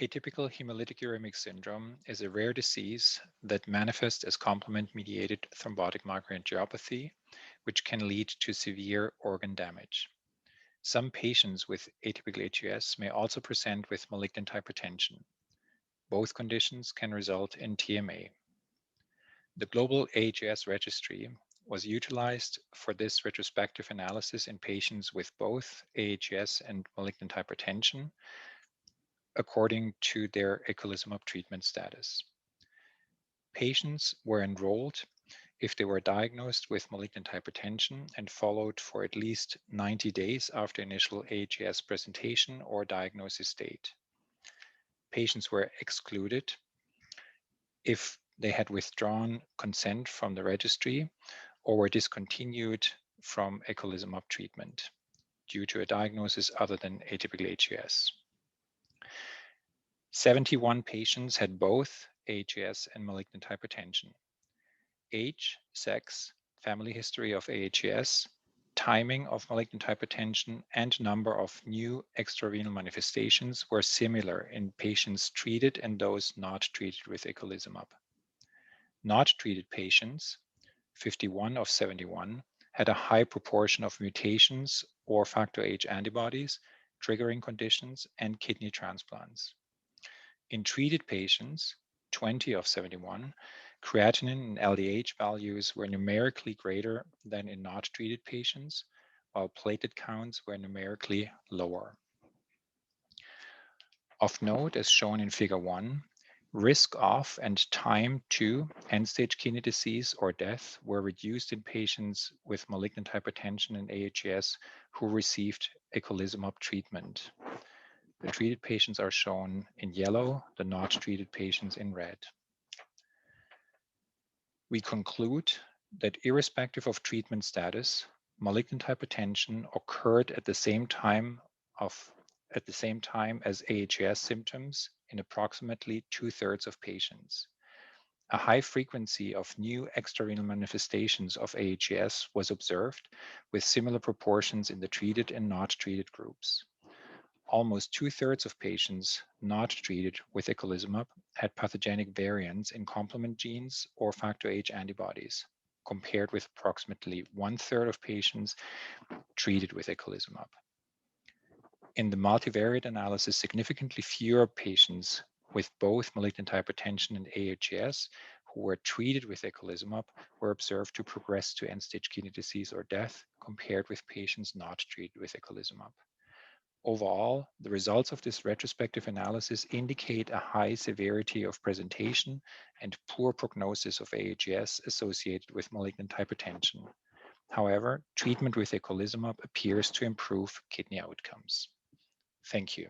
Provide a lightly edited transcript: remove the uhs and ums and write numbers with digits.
Atypical hemolytic uremic syndrome is a rare disease that manifests as complement-mediated thrombotic microangiopathy, which can lead to severe organ damage. Some patients with atypical aHUS may also present with malignant hypertension. Both conditions can result in TMA. The global aHUS registry was utilized for this retrospective analysis in patients with both aHUS and malignant hypertension according to their eculizumab treatment status. Patients were enrolled if they were diagnosed with malignant hypertension and followed for at least 90 days after initial aHUS presentation or diagnosis date. Patients were excluded if they had withdrawn consent from the registry or were discontinued from eculizumab treatment due to a diagnosis other than atypical aHUS. 71 patients had both aHUS and malignant hypertension. Age, sex, family history of aHUS, timing of malignant hypertension, and number of new extrarenal manifestations were similar in patients treated and those not treated with eculizumab. Not treated patients, 51 of 71, had a high proportion of mutations or factor H antibodies, triggering conditions, and kidney transplants. In treated patients, 20 of 71, creatinine and LDH values were numerically greater than in not treated patients, while platelet counts were numerically lower. Of note, as shown in Figure 1, risk of and time to end-stage kidney disease or death were reduced in patients with malignant hypertension and aHUS who received eculizumab treatment. The treated patients are shown in yellow, the not treated patients in red. We conclude that irrespective of treatment status, malignant hypertension occurred at the same time as aHUS symptoms in approximately 2/3 of patients. A high frequency of new extrarenal manifestations of aHUS was observed with similar proportions in the treated and not treated groups. Almost 2/3 of patients not treated with eculizumab had pathogenic variants in complement genes or factor H antibodies, compared with approximately 1/3 of patients treated with eculizumab. In the multivariate analysis, significantly fewer patients with both malignant hypertension and aHUS who were treated with eculizumab were observed to progress to end-stage kidney disease or death compared with patients not treated with eculizumab. Overall, the results of this retrospective analysis indicate a high severity of presentation and poor prognosis of aHUS associated with malignant hypertension. However, treatment with eculizumab appears to improve kidney outcomes. Thank you.